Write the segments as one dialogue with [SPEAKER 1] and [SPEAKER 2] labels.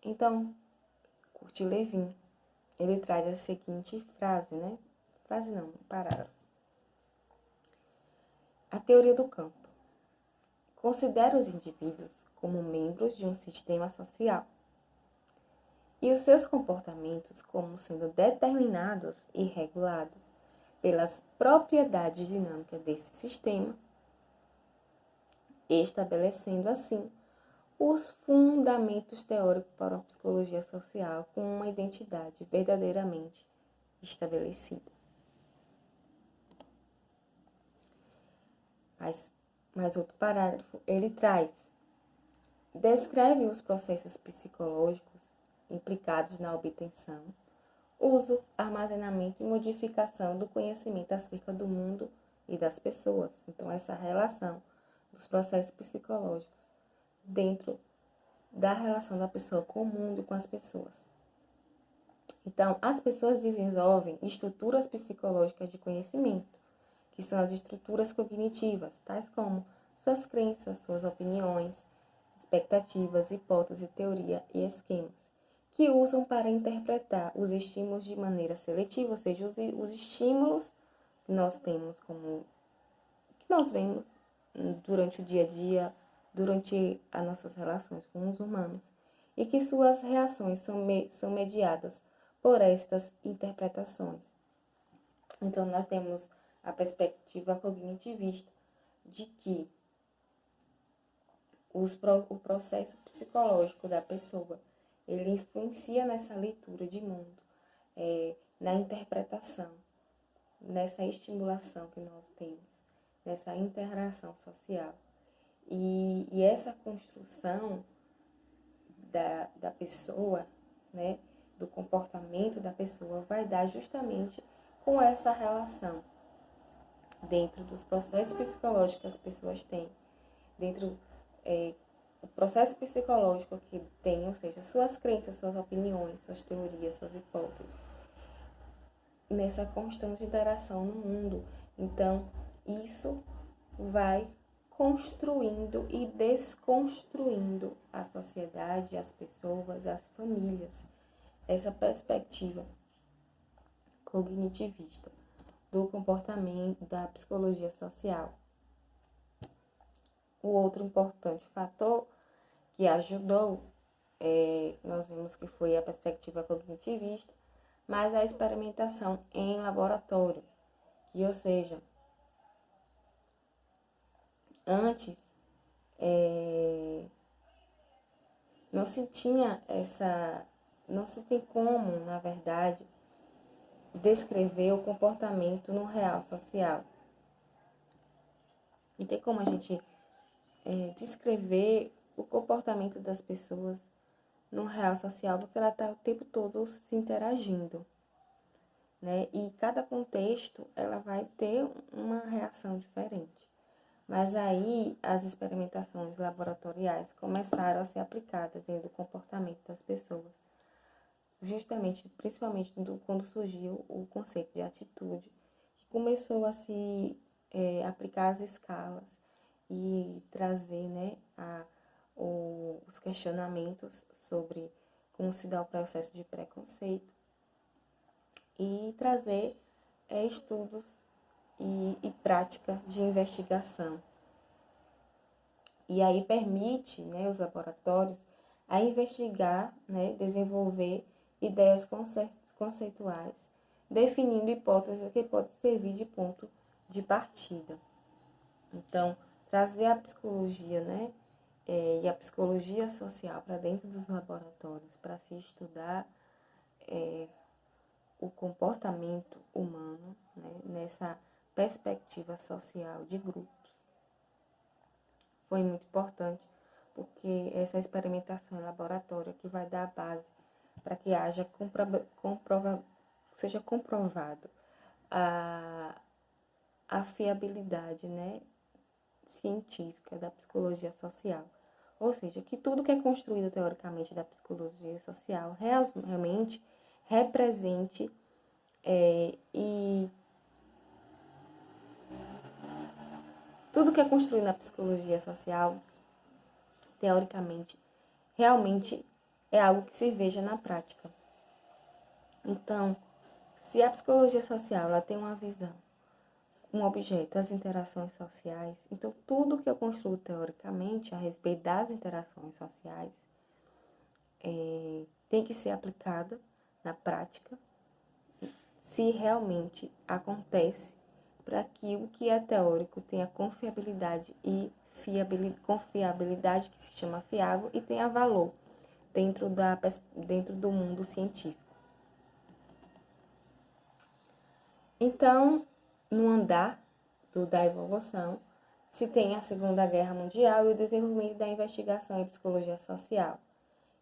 [SPEAKER 1] Então, Kurt Lewin, ele traz a seguinte frase, né? Frase não, parágrafo. A teoria do campo considera os indivíduos como membros de um sistema social e os seus comportamentos como sendo determinados e regulados pelas propriedades dinâmicas desse sistema, estabelecendo assim os fundamentos teóricos para a psicologia social com uma identidade verdadeiramente estabelecida. Mais outro parágrafo, ele descreve os processos psicológicos implicados na obtenção, uso, armazenamento e modificação do conhecimento acerca do mundo e das pessoas. Então, essa relação dos processos psicológicos dentro da relação da pessoa com o mundo e com as pessoas. Então, as pessoas desenvolvem estruturas psicológicas de conhecimento, que são as estruturas cognitivas, tais como suas crenças, suas opiniões, expectativas, hipóteses, teoria e esquemas, que usam para interpretar os estímulos de maneira seletiva, ou seja, os estímulos que nós temos que nós vemos durante o dia a dia, durante as nossas relações com os humanos, e que suas reações são mediadas por estas interpretações. Então, nós temos a perspectiva cognitivista de que o processo psicológico da pessoa, ele influencia nessa leitura de mundo, na interpretação, nessa estimulação que nós temos, nessa interação social. E essa construção da pessoa, né, do comportamento da pessoa, vai dar justamente com essa relação dentro dos processos psicológicos que as pessoas têm, dentro o processo psicológico que tem, ou seja, suas crenças, suas opiniões, suas teorias, suas hipóteses, nessa constante interação no mundo. Então, isso vai construindo e desconstruindo a sociedade, as pessoas, as famílias. Essa perspectiva cognitivista do comportamento, da psicologia social. O outro importante fator que ajudou, nós vimos que foi a perspectiva cognitivista, mas a experimentação em laboratório, que, ou seja, antes não se tem como, na verdade, descrever o comportamento no real social. Não tem como a gente descrever o comportamento das pessoas no real social, porque ela está o tempo todo se interagindo, né? E cada contexto, ela vai ter uma reação diferente. Mas aí, as experimentações laboratoriais começaram a ser aplicadas dentro do comportamento das pessoas. Justamente, principalmente quando surgiu o conceito de atitude, que começou a se aplicar as escalas e trazer, né, os questionamentos sobre como se dá o processo de preconceito e trazer estudos e prática de investigação. E aí permite, né, os laboratórios a investigar, né, desenvolver ideias conceituais, definindo hipóteses que podem servir de ponto de partida. Então, trazer a psicologia, né, e a psicologia social para dentro dos laboratórios, para se estudar o comportamento humano, né, nessa perspectiva social de grupos, foi muito importante, porque essa experimentação em laboratório que vai dar a base para que haja seja comprovado a fiabilidade, né, científica da psicologia social. Ou seja, que tudo que é construído teoricamente da psicologia social realmente represente e tudo que é construído na psicologia social, teoricamente, realmente é algo que se veja na prática. Então, se a psicologia social ela tem uma visão, um objeto, as interações sociais, então tudo que eu construo teoricamente a respeito das interações sociais tem que ser aplicada na prática, se realmente acontece, para que o que é teórico tenha confiabilidade e confiabilidade, que se chama fiável, e tenha valor dentro do mundo científico. Então, no andar da evolução, se tem a Segunda Guerra Mundial e o desenvolvimento da investigação em psicologia social.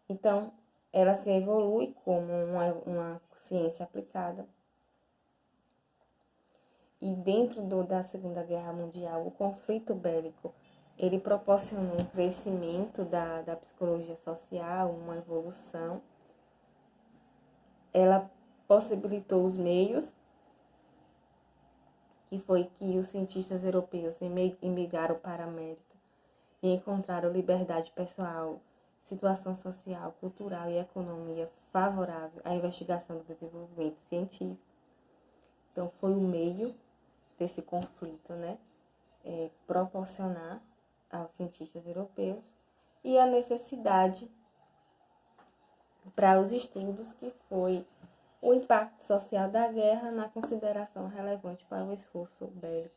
[SPEAKER 1] Então, ela se evolui como uma ciência aplicada. E dentro da Segunda Guerra Mundial, o conflito bélico, ele proporcionou um crescimento da psicologia social, uma evolução. Ela possibilitou os meios, que foi que os cientistas europeus emigraram para a América e encontraram liberdade pessoal, situação social, cultural e economia favorável à investigação do desenvolvimento científico. Então, foi o meio desse conflito, né? Proporcionar aos cientistas europeus e a necessidade para os estudos, que foi o impacto social da guerra na consideração relevante para o esforço bélico.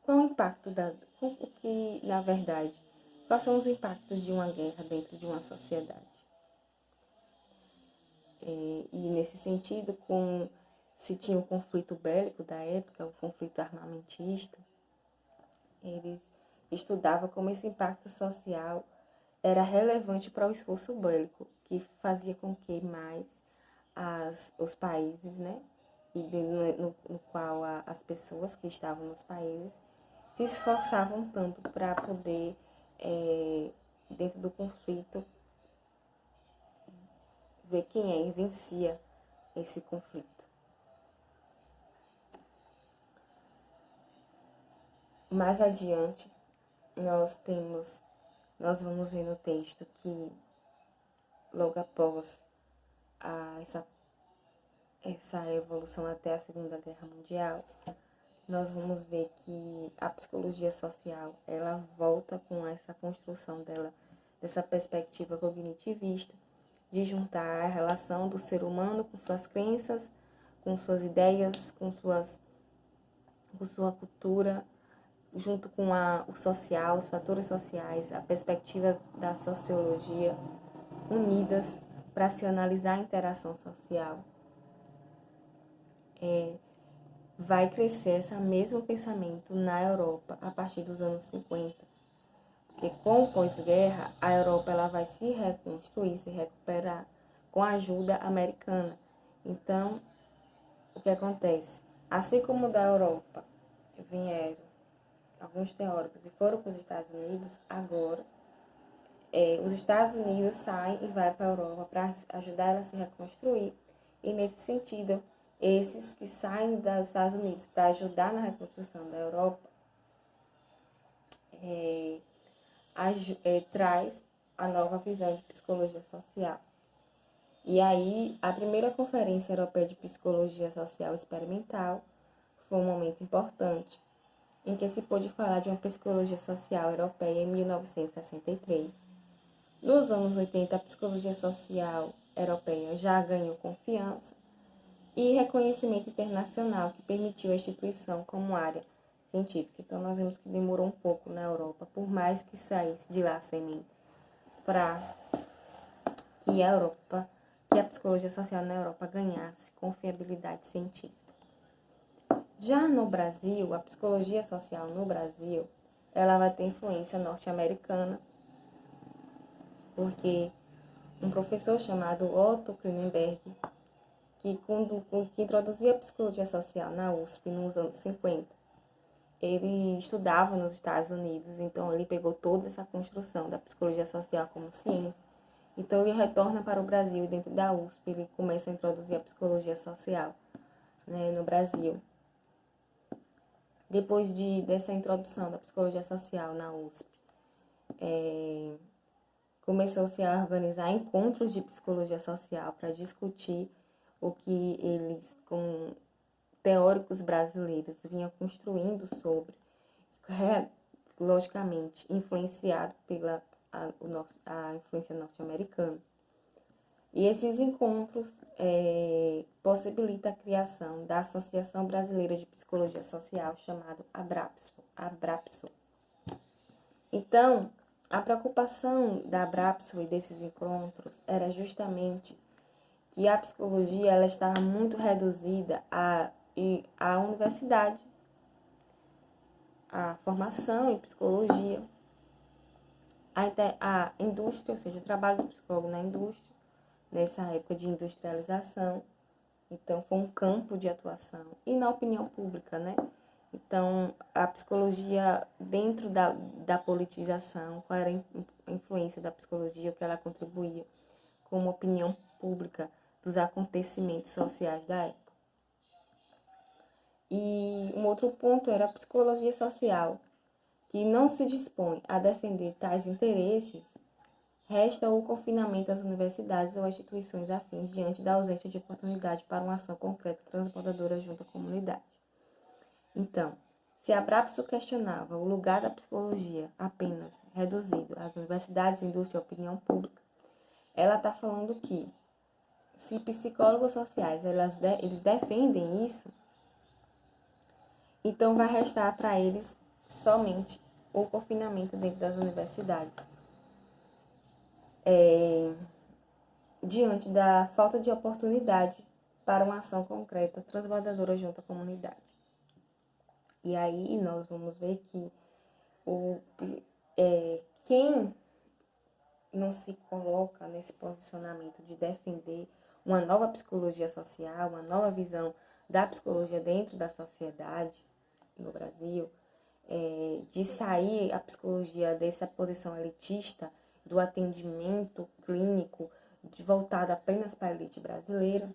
[SPEAKER 1] Qual o impacto na verdade, quais são os impactos de uma guerra dentro de uma sociedade? E nesse sentido, se tinha o conflito bélico da época, o conflito armamentista, eles estudavam como esse impacto social era relevante para o esforço bélico, que fazia com que mais os países, né, e no qual as pessoas que estavam nos países se esforçavam tanto para poder, dentro do conflito, ver quem vencia esse conflito. Mais adiante, nós vamos ver no texto que logo após essa evolução até a Segunda Guerra Mundial, nós vamos ver que a psicologia social, ela volta com essa construção dela, dessa perspectiva cognitivista, de juntar a relação do ser humano com suas crenças, com suas ideias, com sua cultura, junto com o social, os fatores sociais, a perspectiva da sociologia, unidas para se analisar a interação social. Vai crescer esse mesmo pensamento na Europa a partir dos anos 50. Porque com o pós-guerra, a Europa ela vai se reconstruir, se recuperar com a ajuda americana. Então, o que acontece? Assim como da Europa vieram alguns teóricos e foram para os Estados Unidos, agora os Estados Unidos saem e vai para a Europa para ajudar ela a se reconstruir. E nesse sentido, esses que saem dos Estados Unidos para ajudar na reconstrução da Europa, traz a nova visão de psicologia social. E aí, a primeira Conferência Europeia de Psicologia Social Experimental foi um momento importante, em que se pôde falar de uma psicologia social europeia em 1963. Nos anos 80, a psicologia social europeia já ganhou confiança e reconhecimento internacional, que permitiu a instituição como área científica. Então, nós vemos que demorou um pouco na Europa, por mais que saísse de lá sementes, para que a psicologia social na Europa ganhasse confiabilidade científica. Já no Brasil, a psicologia social no Brasil, ela vai ter influência norte-americana, porque um professor chamado Otto Klinenberg, que introduziu a psicologia social na USP nos anos 50, ele estudava nos Estados Unidos, então ele pegou toda essa construção da psicologia social como ciência. Então ele retorna para o Brasil e dentro da USP ele começa a introduzir a psicologia social, né, no Brasil. Depois dessa introdução da psicologia social na USP, começou-se a organizar encontros de psicologia social para discutir o que eles, com teóricos brasileiros, vinham construindo sobre, logicamente, influenciado pela a influência norte-americana. E esses encontros possibilitam a criação da Associação Brasileira de Psicologia Social, chamada Abrapso. Então, a preocupação da Abrapso e desses encontros era justamente que a psicologia ela estava muito reduzida à universidade, à formação em psicologia, à indústria, ou seja, o trabalho do psicólogo na indústria, nessa época de industrialização. Então, foi um campo de atuação. E na opinião pública, né? Então, a psicologia dentro da politização, qual era a influência da psicologia, o que ela contribuía como opinião pública dos acontecimentos sociais da época. E um outro ponto era a psicologia social, que não se dispõe a defender tais interesses, resta o confinamento às universidades ou instituições afins diante da ausência de oportunidade para uma ação concreta transbordadora junto à comunidade. Então, se a Abrapso questionava o lugar da psicologia apenas reduzido às universidades, indústria e opinião pública, ela está falando que, se psicólogos sociais eles defendem isso, então vai restar para eles somente o confinamento dentro das universidades. Diante da falta de oportunidade para uma ação concreta transbordadora junto à comunidade. E aí nós vamos ver que quem não se coloca nesse posicionamento de defender uma nova psicologia social, uma nova visão da psicologia dentro da sociedade no Brasil, de sair a psicologia dessa posição elitista, do atendimento clínico, voltado apenas para a elite brasileira,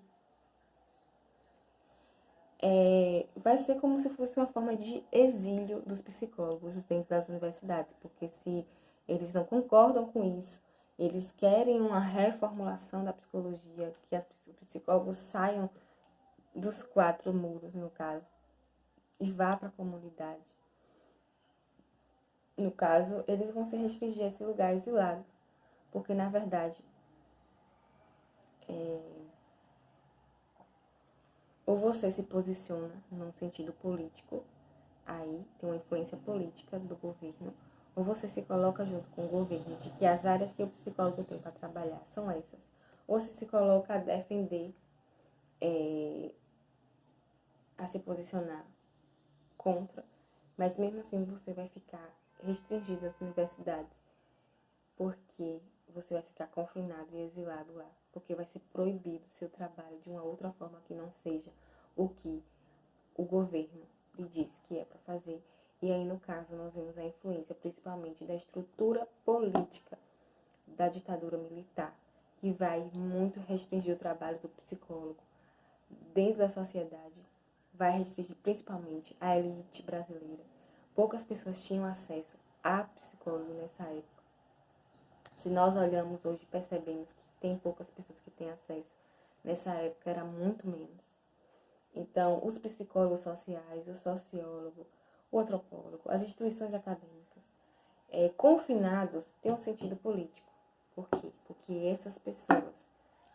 [SPEAKER 1] vai ser como se fosse uma forma de exílio dos psicólogos dentro das universidades, porque se eles não concordam com isso, eles querem uma reformulação da psicologia, que os psicólogos saiam dos 4 muros, no caso, e vá para a comunidade. No caso, eles vão se restringir a esse lugar exilado, porque, na verdade, ou você se posiciona num sentido político, aí tem uma influência política do governo, ou você se coloca junto com o governo de que as áreas que o psicólogo tem para trabalhar são essas, ou se coloca a defender, a se posicionar contra, mas mesmo assim você vai ficar restringido às universidades, porque você vai ficar confinado e exilado lá, porque vai ser proibido seu trabalho de uma outra forma que não seja o que o governo lhe diz que é para fazer. E aí, no caso, nós vemos a influência principalmente da estrutura política da ditadura militar, que vai muito restringir o trabalho do psicólogo dentro da sociedade, vai restringir principalmente a elite brasileira. Poucas pessoas tinham acesso a psicólogo nessa época. Se nós olhamos hoje, percebemos que tem poucas pessoas que têm acesso. Nessa época era muito menos. Então, os psicólogos sociais, o sociólogo, o antropólogo, as instituições acadêmicas, confinados, têm um sentido político. Por quê? Porque essas pessoas,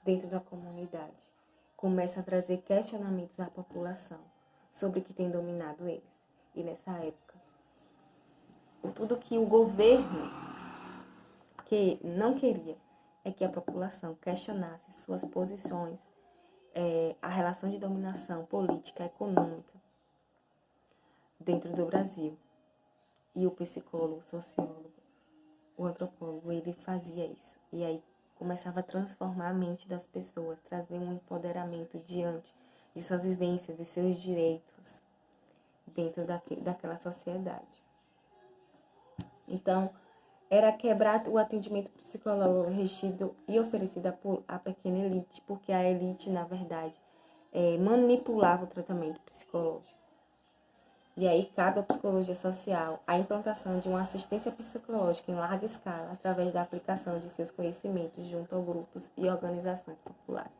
[SPEAKER 1] dentro da comunidade, começam a trazer questionamentos à população sobre o que tem dominado eles. E nessa época, tudo que o governo que não queria é que a população questionasse suas posições, a relação de dominação política, econômica dentro do Brasil. E o psicólogo, o sociólogo, o antropólogo, ele fazia isso. E aí começava a transformar a mente das pessoas, trazer um empoderamento diante de suas vivências, de seus direitos dentro daquela sociedade. Então, era quebrar o atendimento psicológico regido e oferecido à pequena elite, porque a elite, na verdade, manipulava o tratamento psicológico. E aí cabe à psicologia social a implantação de uma assistência psicológica em larga escala através da aplicação de seus conhecimentos junto a grupos e organizações populares.